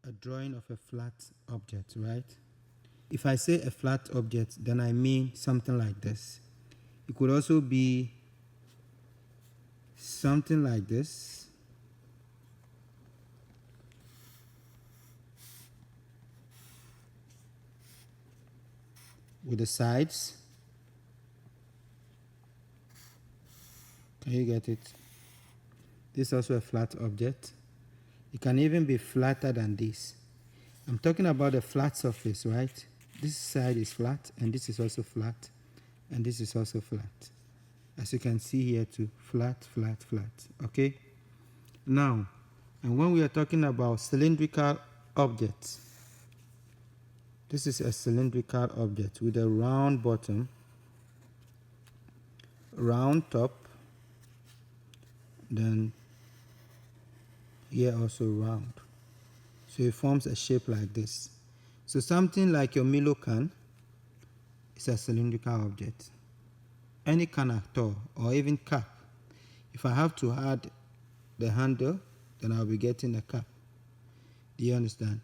a drawing of a flat object, right? If I say a flat object, then I mean something like this. It could also be something like this. With the sides. Can you get it? This is also a flat object. It can even be flatter than this. I'm talking about a flat surface, right? This side is flat, and this is also flat, and this is also flat. As you can see here too, flat, flat, flat, okay? Now, and when we are talking about cylindrical objects, this is a cylindrical object with a round bottom, round top, then here also round. So it forms a shape like this. So something like your Milo can is a cylindrical object. Any can at all, or even cap. If I have to add the handle, then I'll be getting a cap. Do you understand?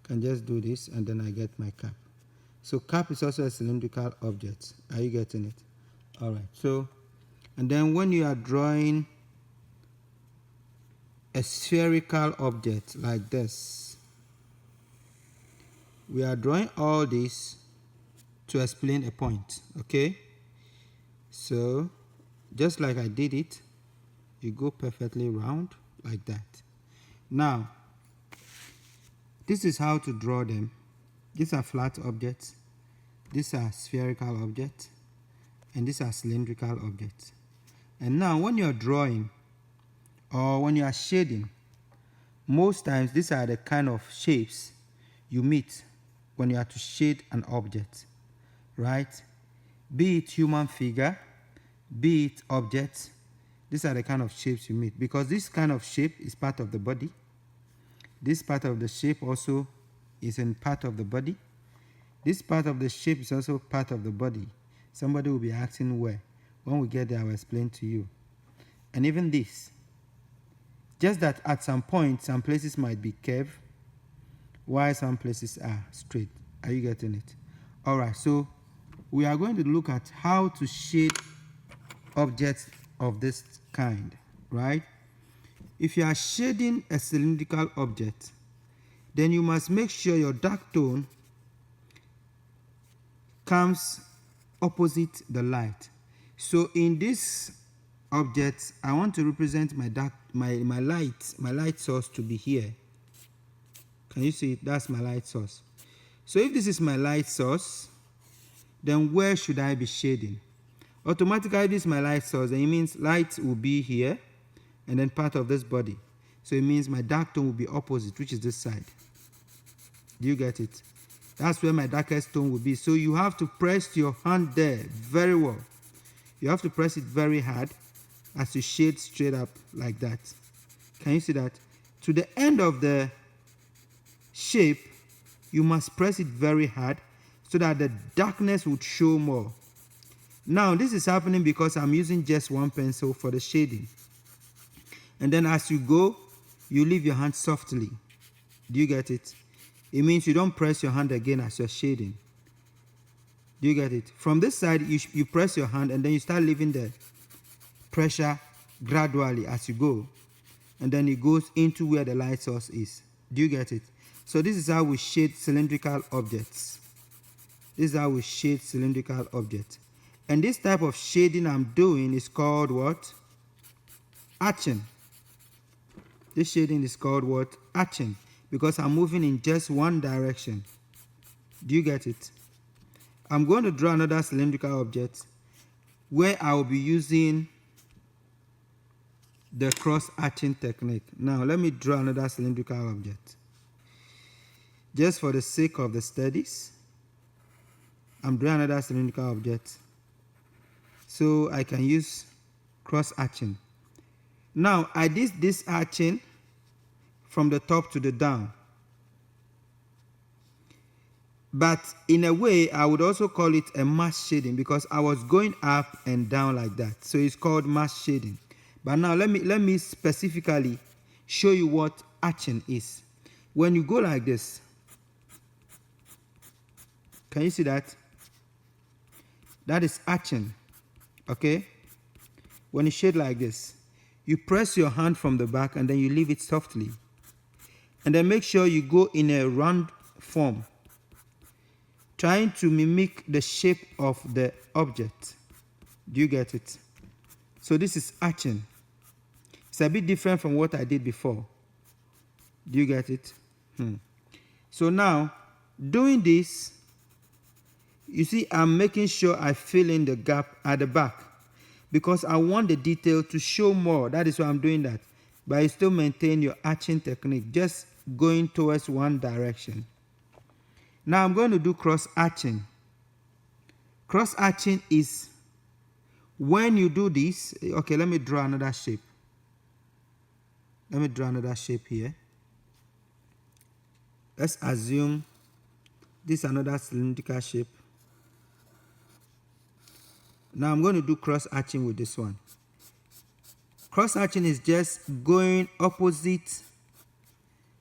Can just do this and then I get my cap. So cap is also a cylindrical object. Are you getting it? All right. So, and then when you are drawing a spherical object like this, we are drawing all this to explain a point, okay? So, just like I did it, you go perfectly round like that. Now, this is how to draw them. These are flat objects, these are spherical objects, and these are cylindrical objects. And now when you're drawing or when you are shading, most times these are the kind of shapes you meet when you are to shade an object, right? Be it human figure, be it objects, these are the kind of shapes you meet, because this kind of shape is part of the body. This part of the shape also is in part of the body. This part of the shape is also part of the body. Somebody will be asking where. When we get there, I will explain to you. And even this. Just that at some point, some places might be curved, while some places are straight. Are you getting it? All right, so we are going to look at how to shade objects of this kind, right? If you are shading a cylindrical object, then you must make sure your dark tone comes opposite the light. So in this object, I want to represent my light source to be here. Can you see it? That's my light source. So if this is my light source, then where should I be shading? Automatically, this is my light source, and it means light will be here and then part of this body. So it means my dark tone will be opposite, which is this side. Do you get it? That's where my darkest tone will be. So you have to press your hand there very well. You have to press it very hard as you shade straight up like that. Can you see that? To the end of the shape, you must press it very hard so that the darkness would show more. Now, this is happening because I'm using just one pencil for the shading. And then as you go, you leave your hand softly. Do you get it? It means you don't press your hand again as you're shading. Do you get it? From this side, you press your hand and then you start leaving the pressure gradually as you go. And then it goes into where the light source is. Do you get it? So this is how we shade cylindrical objects. This is how we shade cylindrical objects. And this type of shading I'm doing is called what? Arching. This shading is called what? Arching. Because I'm moving in just one direction. Do you get it? I'm going to draw another cylindrical object where I will be using the cross-hatching technique. Now, let me draw another cylindrical object. Just for the sake of the studies, I'm drawing another cylindrical object so I can use cross-hatching. Now, I did this hatching from the top to the down. But in a way, I would also call it a mass shading because I was going up and down like that. So it's called mass shading. But now let me specifically show you what hatching is. When you go like this, can you see that? That is hatching. Okay? When you shade like this, you press your hand from the back and then you leave it softly. And then make sure you go in a round form, trying to mimic the shape of the object. Do you get it? So this is hatching. It's a bit different from what I did before. Do you get it? So now, doing this, you see I'm making sure I fill in the gap at the back because I want the detail to show more. That is why I'm doing that. But you still maintain your hatching technique, just going towards one direction. Now I'm going to do cross hatching. Cross hatching is when you do this. Okay, let me draw another shape. Let me draw another shape here. Let's assume this is another cylindrical shape. Now I'm going to do cross hatching with this one. Cross hatching is just going opposite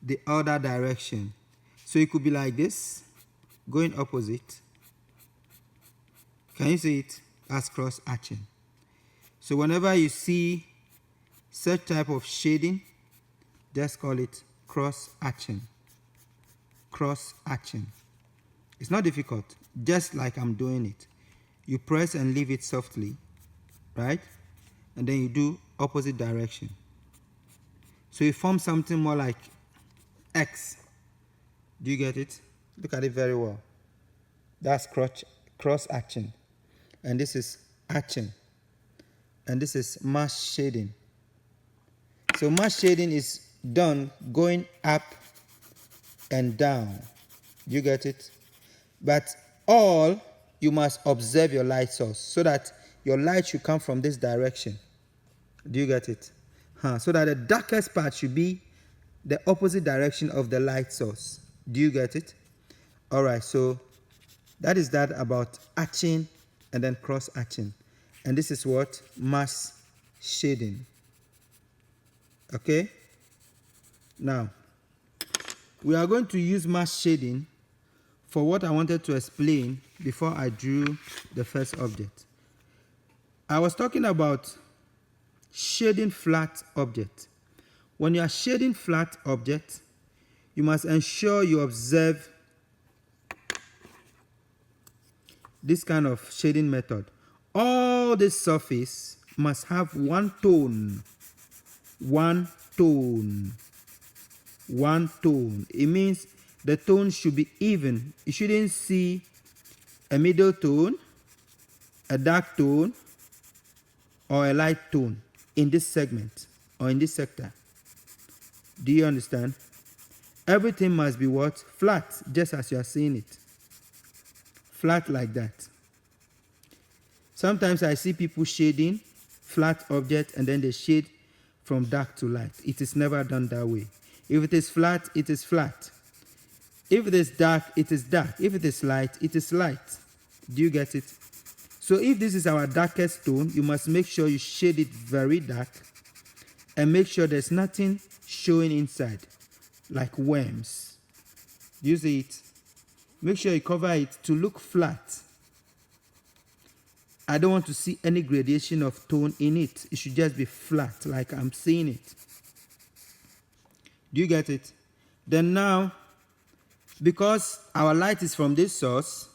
the other direction. So it could be like this, going opposite. Can you see it? That's cross hatching. So whenever you see such type of shading, just call it cross hatching. Cross hatching. It's not difficult, just like I'm doing it. You press and leave it softly, right? And then you do opposite direction. So you form something more like X. Do you get it? Look at it very well. That's cross hatching. And this is hatching. And this is mass shading. So mass shading is done going up and down. You get it? But all you must observe your light source so that your light should come from this direction. Do you get it? So that the darkest part should be the opposite direction of the light source. Do you get it? All right, so that is that about hatching and then cross hatching. And this is what? Mass shading. Okay? Now, we are going to use mass shading for what I wanted to explain before I drew the first object. I was talking about shading flat object. When you are shading flat object, you must ensure you observe this kind of shading method. All this surface must have one tone. One tone. One tone. It means the tone should be even. You shouldn't see a middle tone, a dark tone, or a light tone in this segment or in this sector. Do you understand? Everything must be what? Flat, just as you are seeing it. Flat like that. Sometimes I see people shading flat object and then they shade from dark to light. It is never done that way. If it is flat, it is flat. If it is dark, it is dark. If it is light, it is light. Do you get it? So if this is our darkest tone, you must make sure you shade it very dark and make sure there's nothing showing inside, like worms. Do you see it? Make sure you cover it to look flat. I don't want to see any gradation of tone in it. It should just be flat, like I'm seeing it. Do you get it? Then now, because our light is from this source,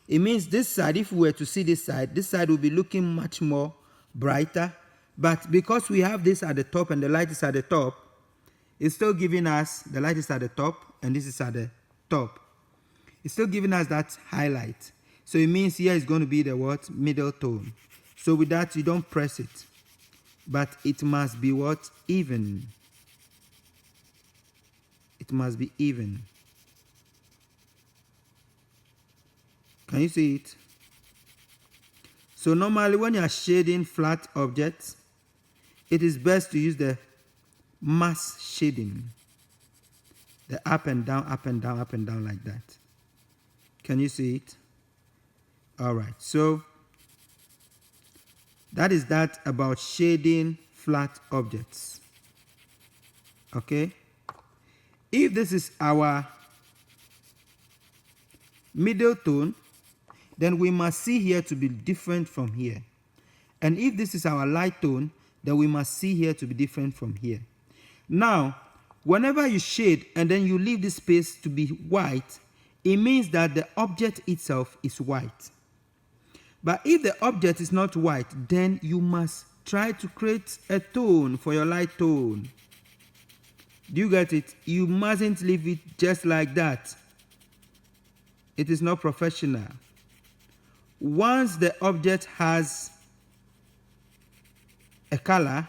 it means this side, if we were to see this side will be looking much more brighter. But because we have this at the top and the light is at the top, it's still giving us, the light is at the top and this is at the top. It's still giving us that highlight. So it means here is going to be the what? Middle tone. So with that, you don't press it. But it must be what? Even. It must be even. Can you see it? So normally when you are shading flat objects, it is best to use the mass shading. The up and down, up and down, up and down like that. Can you see it? All right. So that is that about shading flat objects. Okay? If this is our middle tone, then we must see here to be different from here. And if this is our light tone, then we must see here to be different from here. Now, whenever you shade and then you leave this space to be white, it means that the object itself is white. But if the object is not white, then you must try to create a tone for your light tone. Do you get it? You mustn't leave it just like that. It is not professional. Once the object has a color,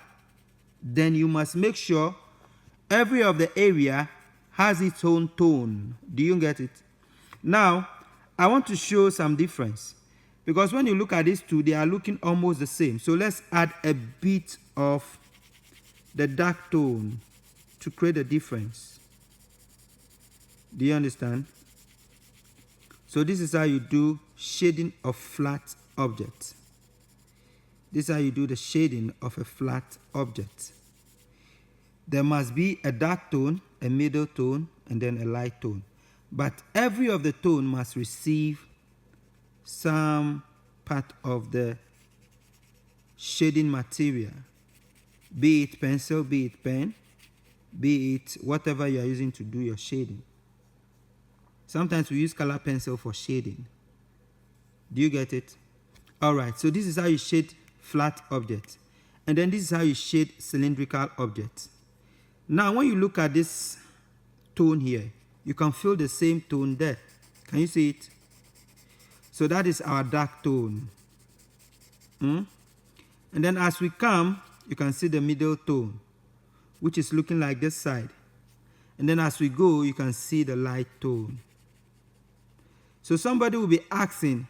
then you must make sure every of the area has its own tone. Do you get it? Now, I want to show some difference, because when you look at these two, they are looking almost the same. So let's add a bit of the dark tone to create a difference. Do you understand? So this is how you do shading of flat objects. This is how you do the shading of a flat object. There must be a dark tone, a middle tone, and then a light tone. But every of the tone must receive some part of the shading material. Be it pencil, be it pen, be it whatever you are using to do your shading. Sometimes we use color pencil for shading. Do you get it? Alright, so this is how you shade flat objects. And then this is how you shade cylindrical objects. Now when you look at this tone here, you can feel the same tone there. Can you see it? So that is our dark tone. And then as we come, you can see the middle tone, which is looking like this side. And then as we go, you can see the light tone. So somebody will be asking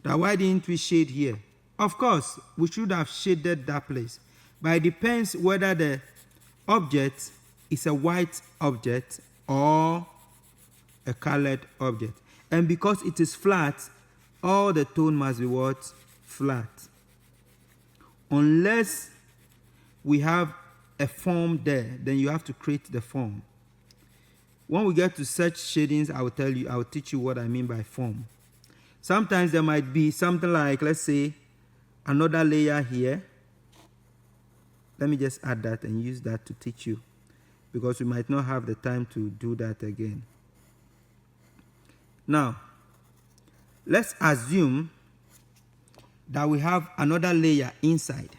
that why didn't we shade here? Of course, we should have shaded that place. But it depends whether the object is a white object or a colored object. And because it is flat, all the tone must be what? Flat. Unless we have a form there, then you have to create the form. When we get to such shadings, I will teach you what I mean by form. Sometimes there might be something like, let's say, another layer here. Let me just add that and use that to teach you, because we might not have the time to do that again. Now, let's assume that we have another layer inside,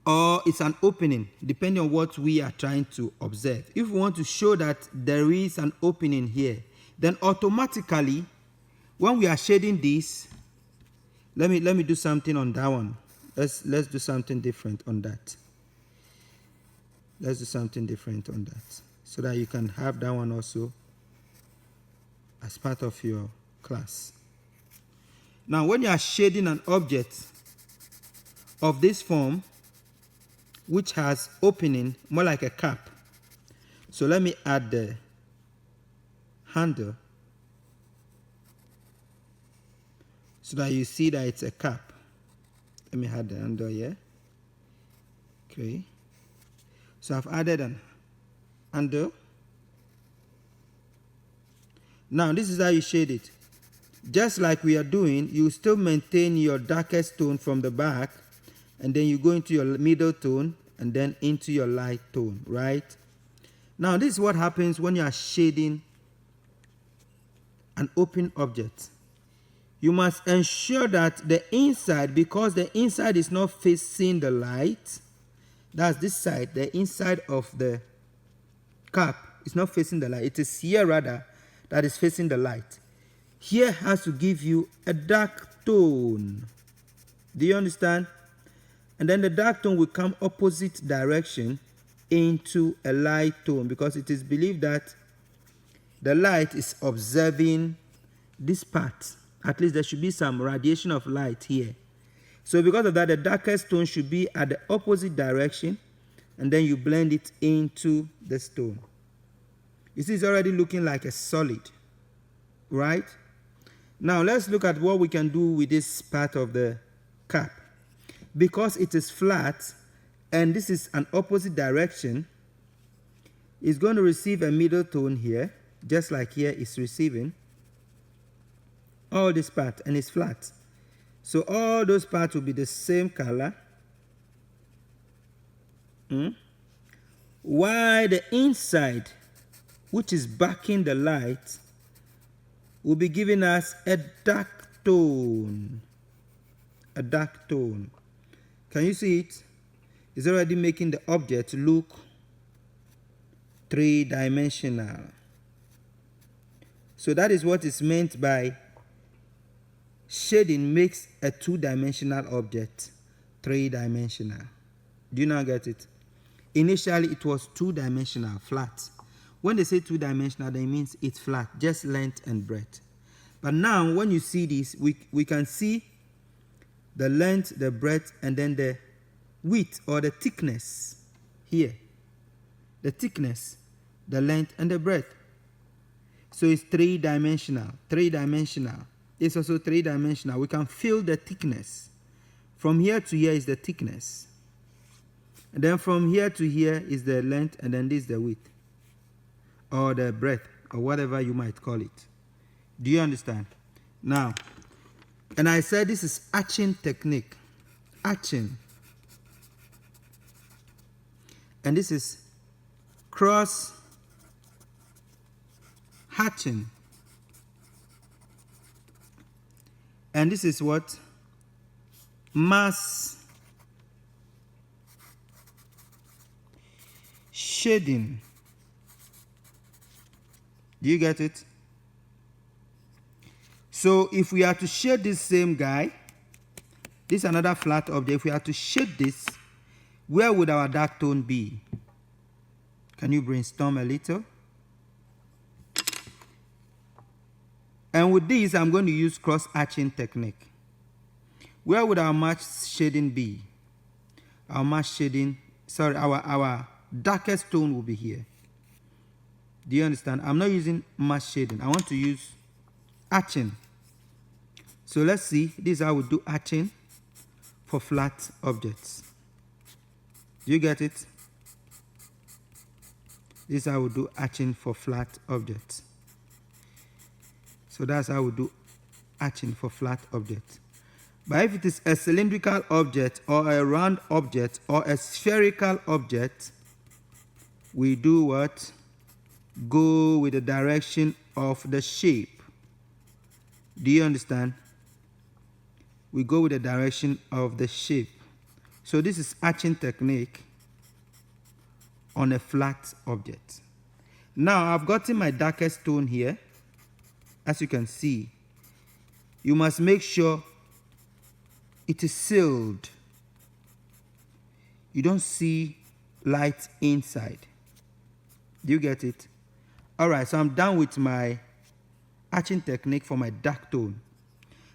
or it's an opening, depending on what we are trying to observe. If we want to show that there is an opening here, then automatically, when we are shading this, let me do something on that one. Let's do something different on that. Let's do something different on that, so that you can have that one also as part of your class. Now, when you are shading an object of this form, which has opening, more like a cap. So let me add the handle so that you see that it's a cap. Let me add the handle here. Okay. So I've added an handle. Now this is how you shade it. Just like we are doing, you still maintain your darkest tone from the back, and then you go into your middle tone and then into your light tone, right? Now this is what happens when you are shading an open object. You must ensure that the inside, because the inside is not facing the light, that's this side, the inside of the cap is not facing the light. It is here rather that is facing the light. Here has to give you a dark tone. Do you understand? And then the dark tone will come opposite direction into a light tone, because it is believed that the light is observing this part. At least there should be some radiation of light here. So because of that, the darkest tone should be at the opposite direction, and then you blend it into the stone. You see, it's already looking like a solid, right? Now let's look at what we can do with this part of the cap. Because it is flat and this is an opposite direction, It's going to receive a middle tone here, just like here it's receiving. All this part, and it's flat. So all those parts will be the same color. While the inside, which is backing the light, will be giving us a dark tone. A dark tone. Can you see it? It's already making the object look three-dimensional. So that is what is meant by shading makes a two-dimensional object three-dimensional. Do you now get it? Initially, it was two-dimensional, flat. When they say two-dimensional, that means it's flat, just length and breadth. But now, when you see this, we can see the length, the breadth, and then the width or the thickness here. The thickness, the length, and the breadth. So it's three-dimensional. Three-dimensional. It's also three-dimensional. We can feel the thickness. From here to here is the thickness. And then from here to here is the length, and then this is the width. Or the breadth, or whatever you might call it. Do you understand? Now, and I said this is etching technique. Etching. And this is cross hatching. And this is what? Mass shading. Do you get it? So if we are to shade this same guy, this is another flat object. If we are to shade this, where would our dark tone be? Can you brainstorm a little? And with this, I'm going to use cross-hatching technique. Where would our mass shading be? Our darkest tone will be here. Do you understand? I'm not using mass shading. I want to use hatching. So let's see. This is how we do hatching for flat objects. Do you get it? This is how we do hatching for flat objects. So that's how we do hatching for flat objects. But if it is a cylindrical object or a round object or a spherical object, we do what? Go with the direction of the shape. Do you understand? We go with the direction of the shape. So this is hatching technique on a flat object. Now I've gotten my darkest tone here. As you can see, you must make sure it is sealed. You don't see light inside. Do you get it? Alright, so I'm done with my hatching technique for my dark tone.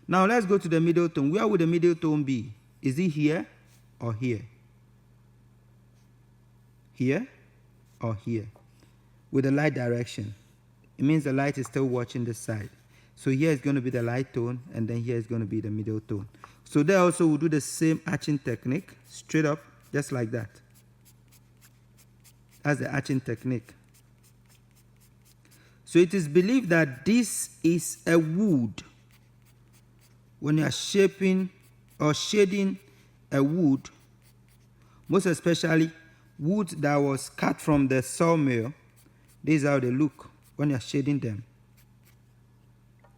Now let's go to the middle tone. Where would the middle tone be? Is it here or here? Here or here? With the light direction. It means the light is still watching this side. So here is going to be the light tone, and then here is going to be the middle tone. So there also we'll do the same hatching technique, straight up, just like that. That's the hatching technique. So it is believed that this is a wood. When you are shaping or shading a wood, most especially wood that was cut from the sawmill, this is how they look when you are shading them.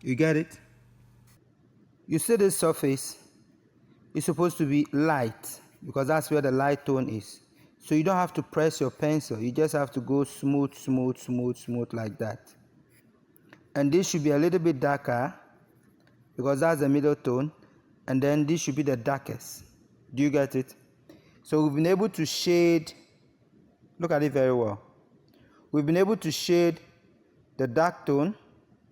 You get it? You see this surface is supposed to be light because that's where the light tone is. So you don't have to press your pencil. You just have to go smooth, smooth, smooth, smooth like that. And this should be a little bit darker because that's the middle tone. And then this should be the darkest. Do you get it? So we've been able to shade, look at it very well. We've been able to shade the dark tone,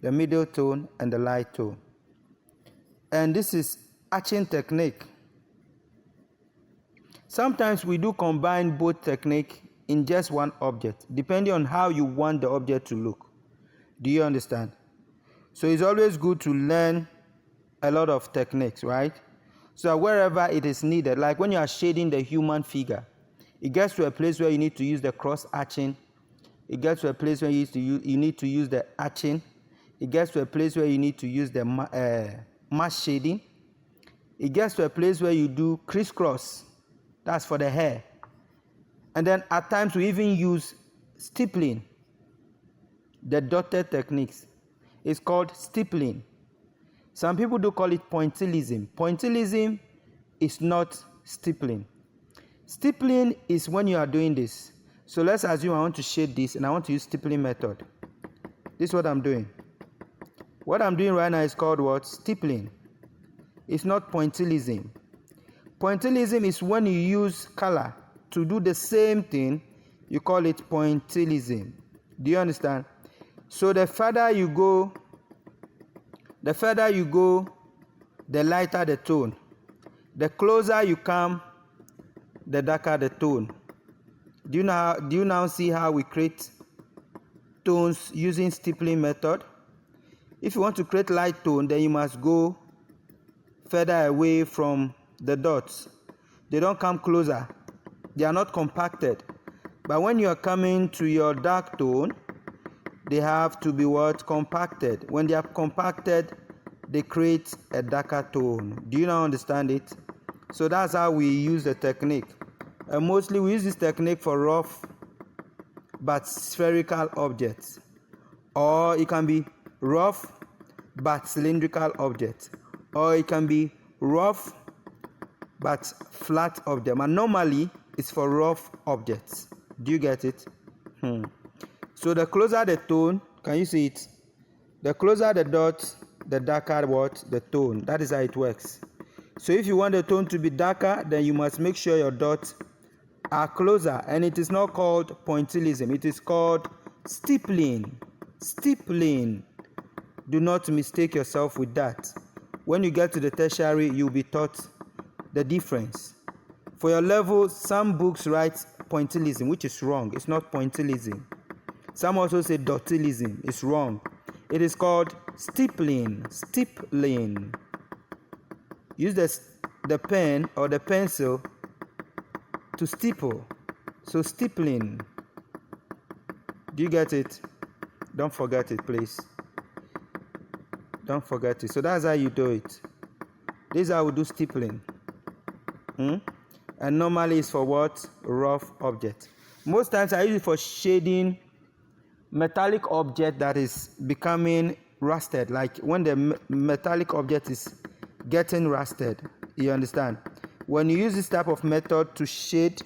the middle tone, and the light tone. And this is hatching technique. Sometimes we do combine both technique in just one object, depending on how you want the object to look. Do you understand? So it's always good to learn a lot of techniques, right? So wherever it is needed, like when you are shading the human figure, it gets to a place where you need to use the cross-hatching It gets to a place where you need to use the arching. It gets to a place where you need to use the mask shading. It gets to a place where you do crisscross. That's for the hair. And then at times we even use stippling. The dotted techniques. It's called stippling. Some people do call it pointillism. Pointillism is not stippling. Stippling is when you are doing this. So let's assume I want to shade this and I want to use stippling method. This is what I'm doing. What I'm doing right now is called what? Stippling. It's not pointillism. Pointillism is when you use color to do the same thing. You call it pointillism. Do you understand? So the further you go, the lighter the tone. The closer you come, the darker the tone. Do you now see how we create tones using stippling method? If you want to create light tone, then you must go further away from the dots. They don't come closer. They are not compacted. But when you are coming to your dark tone, they have to be what? Compacted. When they are compacted, they create a darker tone. Do you now understand it? So that's how we use the technique. And mostly we use this technique for rough but spherical objects. Or it can be rough but cylindrical objects. Or it can be rough but flat object. And normally it's for rough objects. Do you get it? So the closer the tone, can you see it? The closer the dot, the darker what? The tone. That is how it works. So if you want the tone to be darker, then you must make sure your dots are closer. And it is not called pointillism. It is called stippling. Stippling. Do not mistake yourself with that. When you get to the tertiary, you'll be taught the difference. For your level, some books write pointillism, which is wrong. It's not pointillism. Some also say dottillism. It's wrong. It is called stippling. Stippling. Use the pen or the pencil to stipple. So stippling. Do you get it? Don't forget it, please. Don't forget it. So that's how you do it. This is how we do stippling. And normally it's for what? Rough object. Most times I use it for shading metallic object that is becoming rusted, like when the metallic object is getting rusted. You understand? When you use this type of method to shade,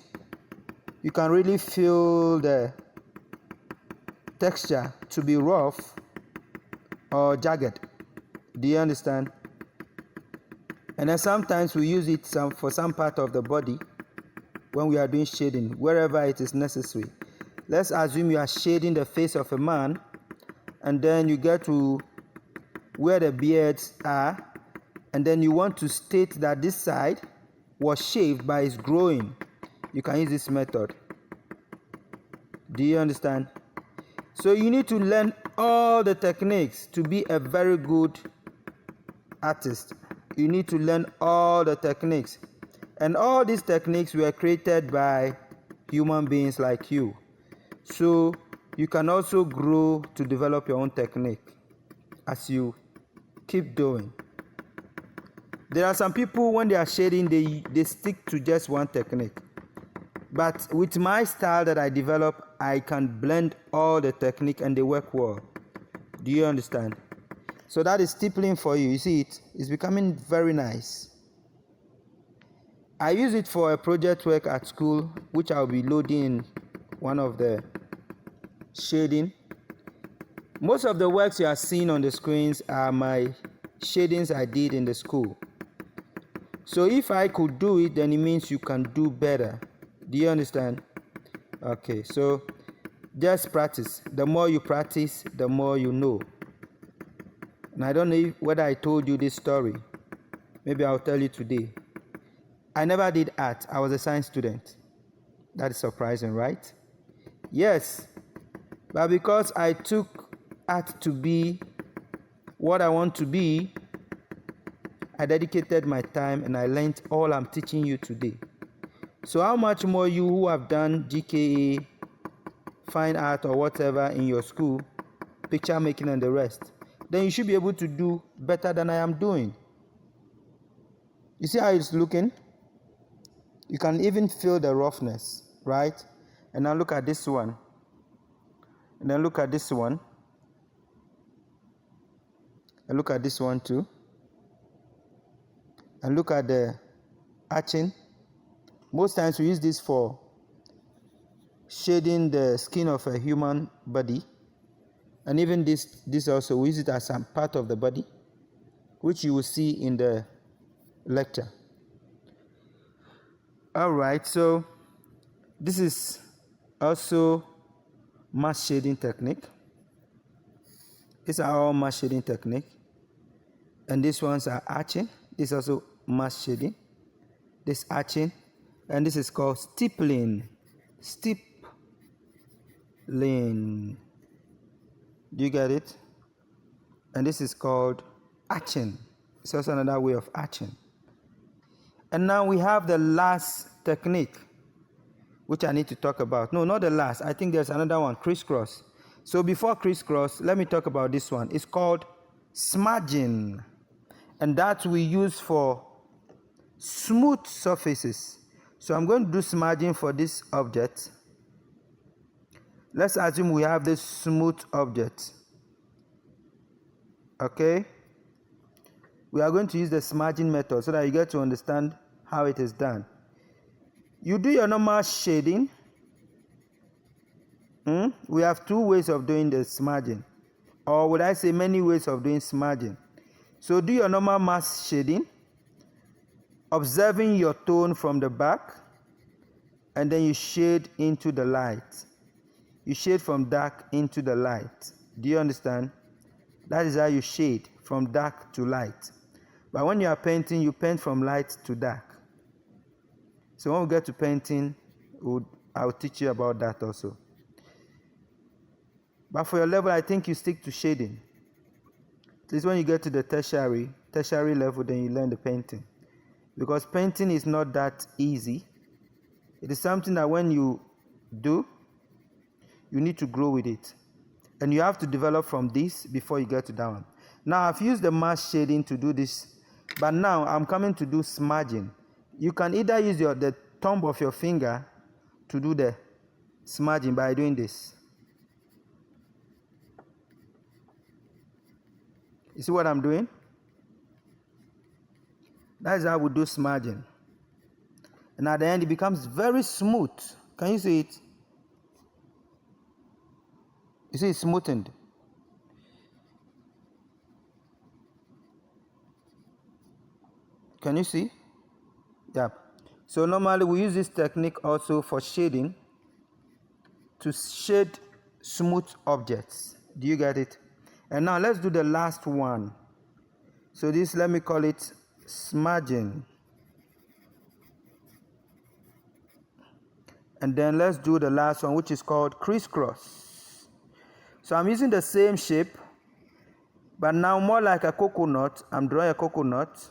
you can really feel the texture to be rough or jagged. Do you understand? And then sometimes we use it for some part of the body when we are doing shading, wherever it is necessary. Let's assume you are shading the face of a man, and then you get to where the beards are, and then you want to state that this side was shaved but is growing. You can use this method. Do you understand? So you need to learn all the techniques to be a very good artist. You need to learn all the techniques. And all these techniques were created by human beings like you. So you can also grow to develop your own technique as you keep doing. There are some people, when they are shading, they stick to just one technique. But with my style that I develop, I can blend all the technique and they work well. Do you understand? So that is stippling for you. You see it? It's becoming very nice. I use it for a project work at school, which I'll be loading in one of the shading. Most of the works you are seeing on the screens are my shadings I did in the school. So if I could do it, then it means you can do better. Do you understand? Okay, so just practice. The more you practice, the more you know. And I don't know whether I told you this story. Maybe I'll tell you today. I never did art. I was a science student. That is surprising, right? Yes. But because I took art to be what I want to be, I dedicated my time and I learned all I'm teaching you today. So how much more you who have done GKA fine art or whatever in your school, picture making and the rest, then you should be able to do better than I am doing. You see how it's looking? You can even feel the roughness, right? And now look at this one. And then look at this one. And look at this one too. And look at the arching. Most times we use this for shading the skin of a human body. And even this also, we use it as a part of the body, which you will see in the lecture. Alright, so this is also mask shading technique. These are all mask shading technique. And these ones are arching. This is also mask shading. This arching. And this is called stippling. Stippling. Do you get it? And this is called arching. It's also another way of arching. And now we have the last technique, which I need to talk about. No, not the last. I think there's another one, crisscross. So before crisscross, let me talk about this one. It's called smudging. And that we use for smooth surfaces. So I'm going to do smudging for this object. Let's assume we have this smooth object. Okay? We are going to use the smudging method so that you get to understand how it is done. You do your normal shading. We have two ways of doing the smudging. Or would I say many ways of doing smudging. So do your normal mask shading, observing your tone from the back, and then you shade into the light. You shade from dark into the light. Do you understand? That is how you shade, from dark to light. But when you are painting, you paint from light to dark. So when we get to painting, I'll teach you about that also. But for your level, I think you stick to shading. At least when you get to the tertiary level, then you learn the painting. Because painting is not that easy. It is something that when you do, you need to grow with it. And you have to develop from this before you get to that one. Now, I've used the mask shading to do this. But now, I'm coming to do smudging. You can either use the thumb of your finger to do the smudging by doing this. You see what I'm doing? That is how we do smudging. And at the end, it becomes very smooth. Can you see it? You see, it's smoothened. Can you see? Yeah. So normally we use this technique also for shading, to shade smooth objects. Do you get it? And now let's do the last one. So this, let me call it smudging. And then let's do the last one, which is called crisscross. So I'm using the same shape, but now more like a coconut. I'm drawing a coconut,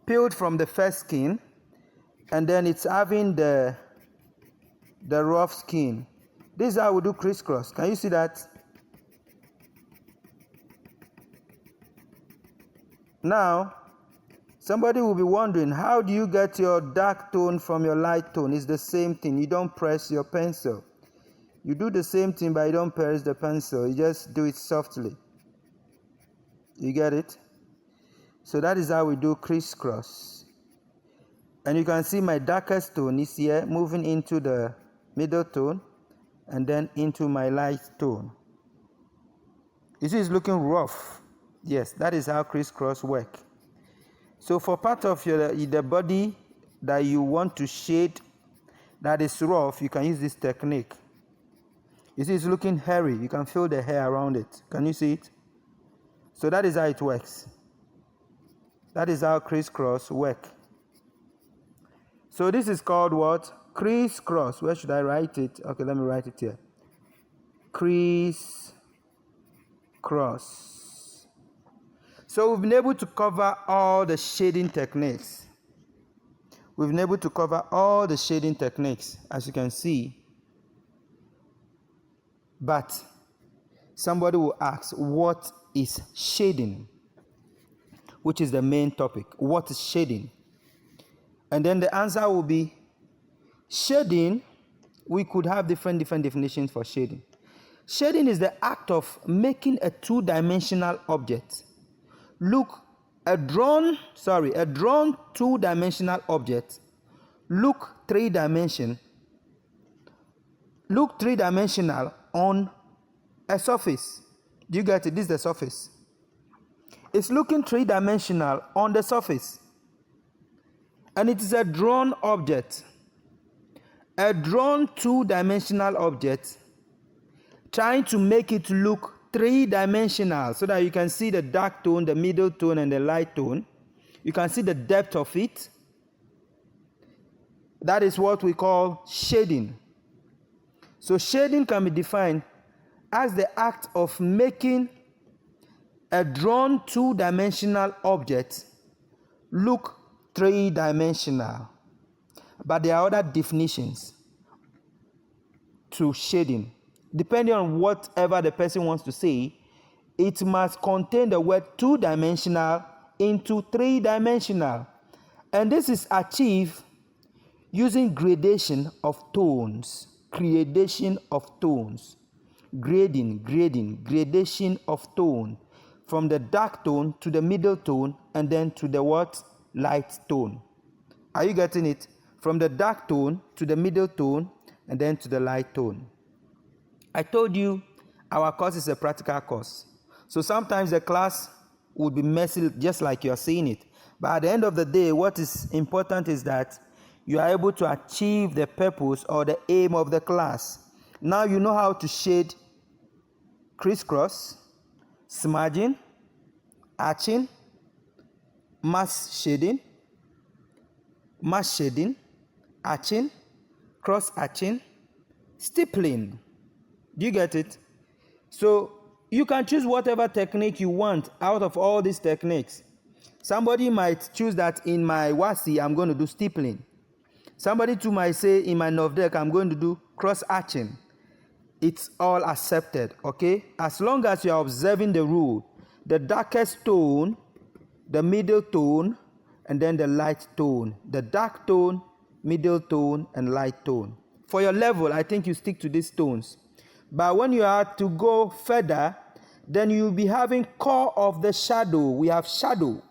peeled from the first skin, and then it's having the rough skin. This is how we do crisscross. Can you see that? Now, somebody will be wondering, how do you get your dark tone from your light tone? It's the same thing. You don't press your pencil. You do the same thing, but you don't press the pencil. You just do it softly. You get it? So that is how we do crisscross. And you can see my darkest tone is here, moving into the middle tone, and then into my light tone. You see it's looking rough. Yes, that is how crisscross work. So for part of the body that you want to shade that is rough, you can use this technique. You see it's looking hairy. You can feel the hair around it. Can you see it? So that is how it works. That is how crisscross work. So this is called what? Crisscross. Where should I write it? Okay, let me write it here. Crisscross. So we've been able to cover all the shading techniques. We've been able to cover all the shading techniques, as you can see. But somebody will ask, what is shading? Which is the main topic. What is shading? And then the answer will be shading. We could have different definitions for shading. Shading is the act of making a two-dimensional object a drawn two-dimensional object look three-dimensional on a surface. Do you get it? This is the surface. It's looking three-dimensional on the surface. And it is a drawn object. A drawn two-dimensional object, trying to make it look three-dimensional so that you can see the dark tone, the middle tone, and the light tone. You can see the depth of it. That is what we call shading. So shading can be defined as the act of making a drawn two-dimensional object look three-dimensional. But there are other definitions to shading. Depending on whatever the person wants to say, it must contain the word two-dimensional into three-dimensional. And this is achieved using gradation of tones. Gradation of tones. Gradation of tone. From the dark tone to the middle tone and then to the what? Light tone. Are you getting it? From the dark tone to the middle tone and then to the light tone. I told you our course is a practical course. So sometimes the class would be messy just like you are seeing it. But at the end of the day, what is important is that you are able to achieve the purpose or the aim of the class. Now you know how to shade crisscross, smudging, hatching, mask shading, hatching, cross hatching, stippling. Do you get it? So you can choose whatever technique you want out of all these techniques. Somebody might choose that in my WASI, I'm going to do stippling. Somebody too might say in my Novdek, I'm going to do cross hatching. It's all accepted, okay? As long as you are observing the rule, the darkest tone, the middle tone, and then the light tone. The dark tone, middle tone, and light tone. For your level, I think you stick to these tones. But when you are to go further, then you'll be having core of the shadow. We have shadow.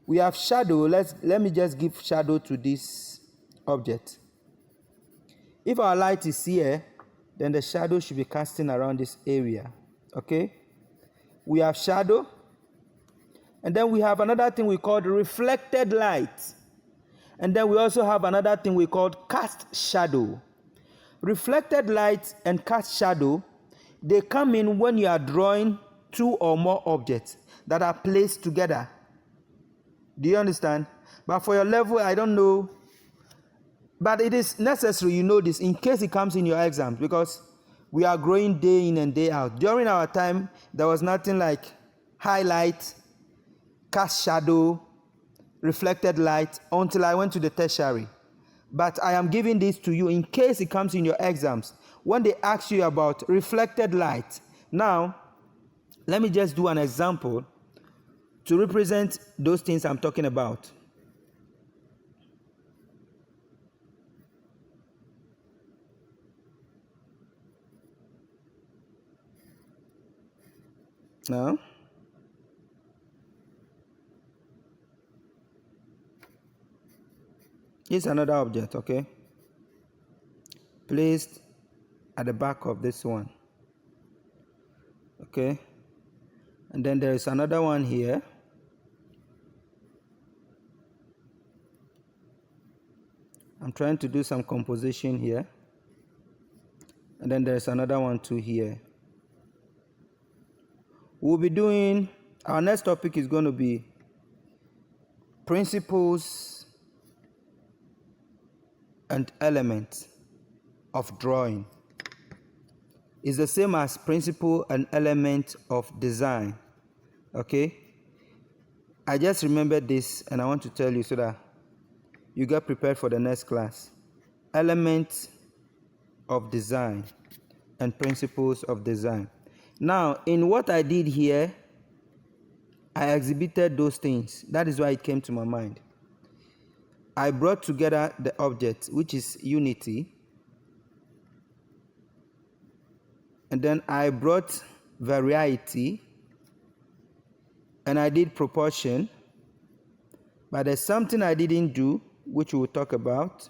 Let me just give shadow to this object. If our light is here, then the shadow should be casting around this area. Okay? We have shadow. And then we have another thing we call reflected light. And then we also have another thing we call cast shadow. Reflected light and cast shadow, they come in when you are drawing two or more objects that are placed together. Do you understand? But for your level, I don't know. But it is necessary you know this in case it comes in your exams, because we are growing day in and day out. During our time, there was nothing like highlight, cast shadow, reflected light until I went to the tertiary. But I am giving this to you in case it comes in your exams when they ask you about reflected light. Now, let me just do an example to represent those things I'm talking about. Now, here's another object, okay? Placed at the back of this one. Okay? And then there is another one here. I'm trying to do some composition here. And then there's another one too here. We'll be doing, our next topic is going to be principles and elements of drawing. It's the same as principle and element of design. Okay? I just remembered this and I want to tell you so that you get prepared for the next class. Element of design. and principles of design. Now, in what I did here, I exhibited those things. That is why it came to my mind. I brought together the object, which is unity. And then I brought variety. And I did proportion. But there's something I didn't do, which we will talk about.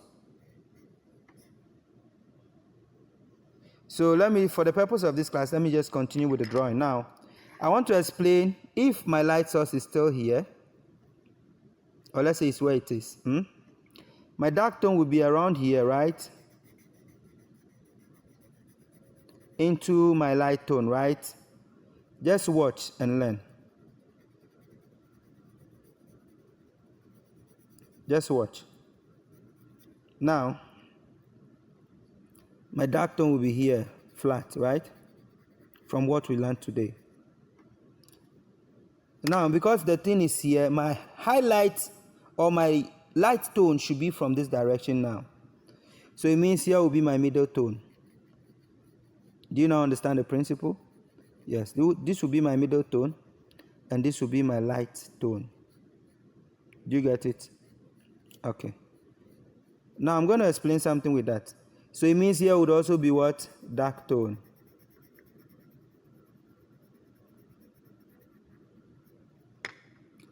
So for the purpose of this class, let me just continue with the drawing. Now, I want to explain if my light source is still here, or let's say it's where it is. My dark tone will be around here, right? Into my light tone, right? Just watch and learn. Just watch. Now, my dark tone will be here, flat, right? From what we learned today. Now, because the thing is here, my highlight or my light tone should be from this direction now. So it means here will be my middle tone. Do you now understand the principle? Yes, this will be my middle tone, and this will be my light tone. Do you get it? Okay. Now I'm going to explain something with that. So it means here would also be what? Dark tone.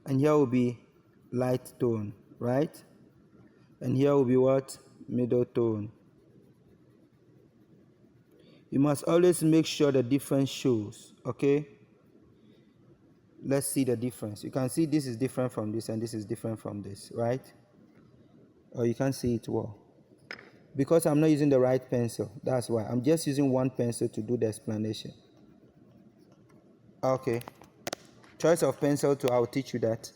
And here will be light tone, right? And here will be what? Middle tone. You must always make sure the difference shows, okay? Let's see the difference. You can see this is different from this and this is different from this, right? Or you can't see it well. Because I'm not using the right pencil, that's why. I'm just using one pencil to do the explanation. Okay. Choice of pencil too, I'll teach you that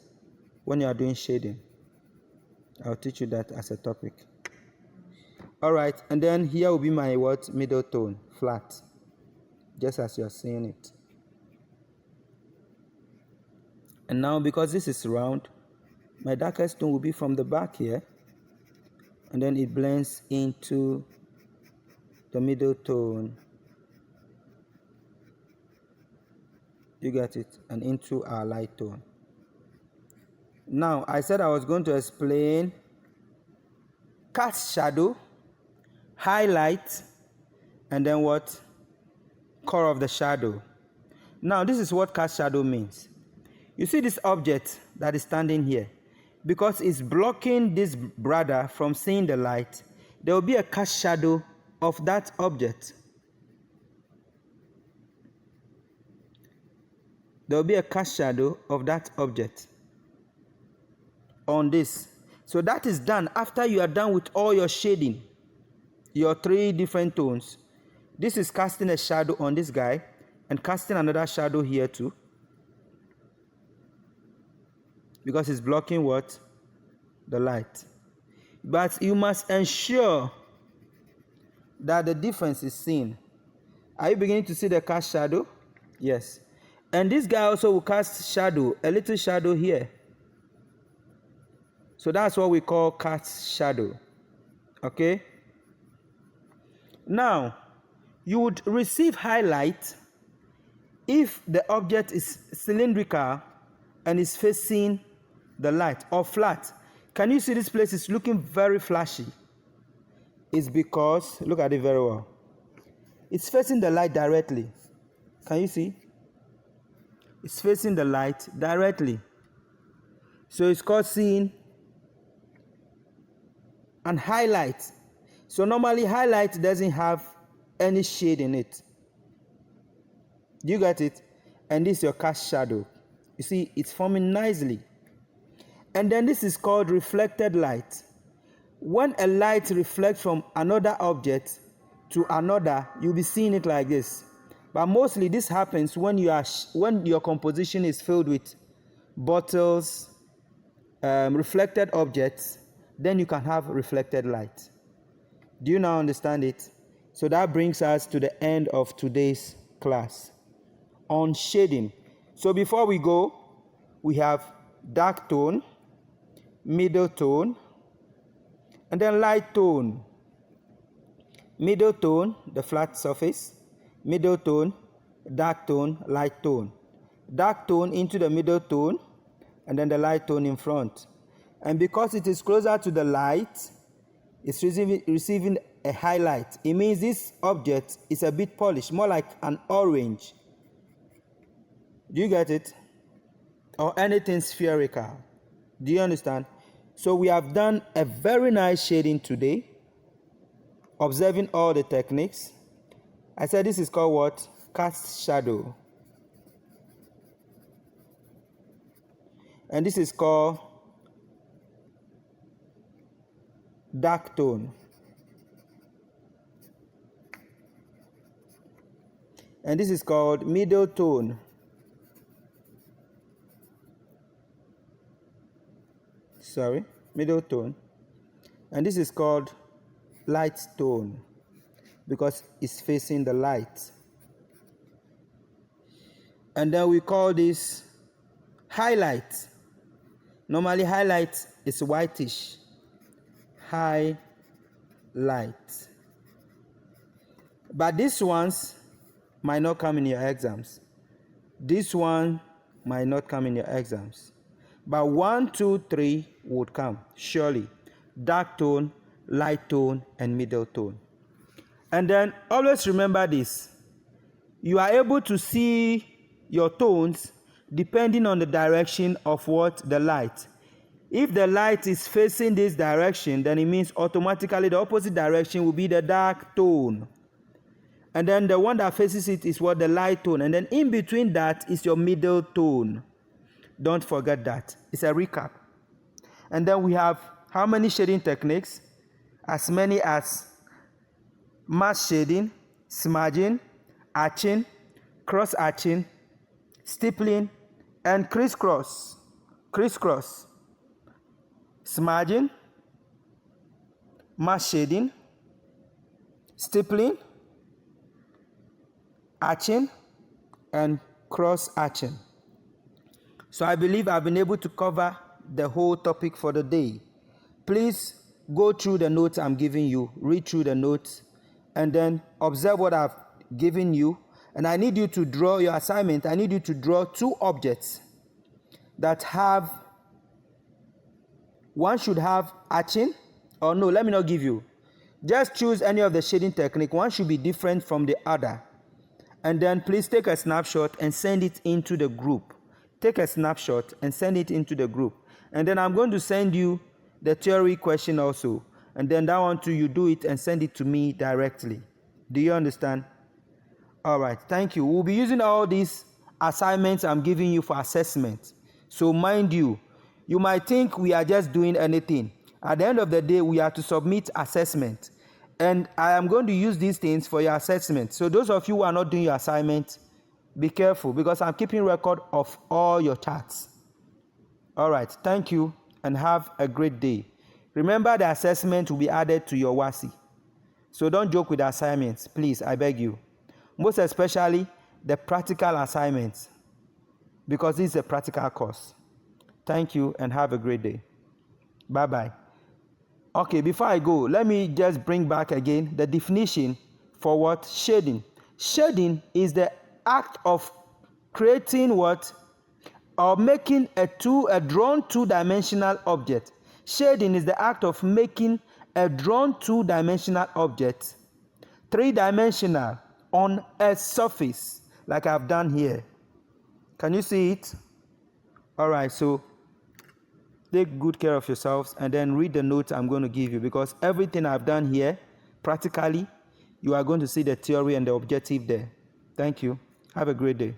when you are doing shading. I'll teach you that as a topic. All right, and then here will be my what? Middle tone, flat. Just as you're seeing it. And now because this is round, my darkest tone will be from the back here. And then it blends into the middle tone. You get it? And into our light tone. Now, I said I was going to explain cast shadow, highlight, and then what? Core of the shadow. Now, this is what cast shadow means. You see this object that is standing here? Because it's blocking this brother from seeing the light, there will be a cast shadow of that object. There will be a cast shadow of that object on this. So that is done after you are done with all your shading, your 3 different tones. This is casting a shadow on this guy and casting another shadow here too. Because it's blocking what? The light. But you must ensure that the difference is seen. Are you beginning to see the cast shadow? Yes. And this guy also will cast shadow, a little shadow here. So that's what we call cast shadow. Okay? Now, you would receive highlight if the object is cylindrical and is facing the light, or flat. Can you see this place is looking very flashy? It's because, look at it very well. It's facing the light directly. Can you see? It's facing the light directly. So it's called seeing and highlight. So normally highlight doesn't have any shade in it. Do you get it? And this is your cast shadow. You see, it's forming nicely. And then this is called reflected light. When a light reflects from another object to another, you'll be seeing it like this. But mostly this happens when your composition is filled with bottles, reflected objects, then you can have reflected light. Do you now understand it? So that brings us to the end of today's class on shading. So before we go, we have dark tone, middle tone, and then light tone. Middle tone, the flat surface, middle tone, dark tone, light tone. Dark tone into the middle tone, and then the light tone in front. And because it is closer to the light, it's receiving a highlight. It means this object is a bit polished, more like an orange. Do you get it? Or anything spherical. Do you understand? So we have done a very nice shading today, observing all the techniques. I said this is called what? Cast shadow. And this is called dark tone. And this is called middle tone. Middle tone. And this is called light tone because it's facing the light. And then we call this highlight. Normally highlight is whitish. Highlight. But these ones might not come in your exams. This one might not come in your exams. But 1, 2, 3 would come, surely. Dark tone, light tone, and middle tone. And then always remember this. You are able to see your tones depending on the direction of what the light. If the light is facing this direction, then it means automatically the opposite direction will be the dark tone. And then the one that faces it is what? The light tone. And then in between that is your middle tone. Don't forget that. It's a recap. And then we have how many shading techniques? As many as mask shading, smudging, arching, cross arching, stippling, and crisscross. Crisscross. Smudging, mask shading, stippling, arching, and cross arching. So I believe I've been able to cover the whole topic for the day. Please go through the notes I'm giving you, read through the notes, and then observe what I've given you. And I need you to draw your assignment. I need you to draw 2 objects that have, one should have arching, or no, let me not give you. Just choose any of the shading technique. One should be different from the other. And then please take a snapshot and send it into the group. Take a snapshot and send it into the group. And then I'm going to send you the theory question also. And then that one too, you do it and send it to me directly. Do you understand? All right, thank you. We'll be using all these assignments I'm giving you for assessment. So mind you, you might think we are just doing anything. At the end of the day, we have to submit assessment. And I am going to use these things for your assessment. So those of you who are not doing your assignment, be careful because I'm keeping record of all your charts. All right, thank you and have a great day. Remember the assessment will be added to your WASI. So don't joke with the assignments, please, I beg you. Most especially the practical assignments because this is a practical course. Thank you and have a great day. Bye-bye. Okay, before I go, let me just bring back again the definition for what? Shading. Shading is the act of creating what? Or making a drawn two-dimensional object. Shading is the act of making a drawn two-dimensional object, three-dimensional, on a surface, like I've done here. Can you see it? All right, so take good care of yourselves and then read the notes I'm going to give you because everything I've done here, practically, you are going to see the theory and the objective there. Thank you. Have a great day.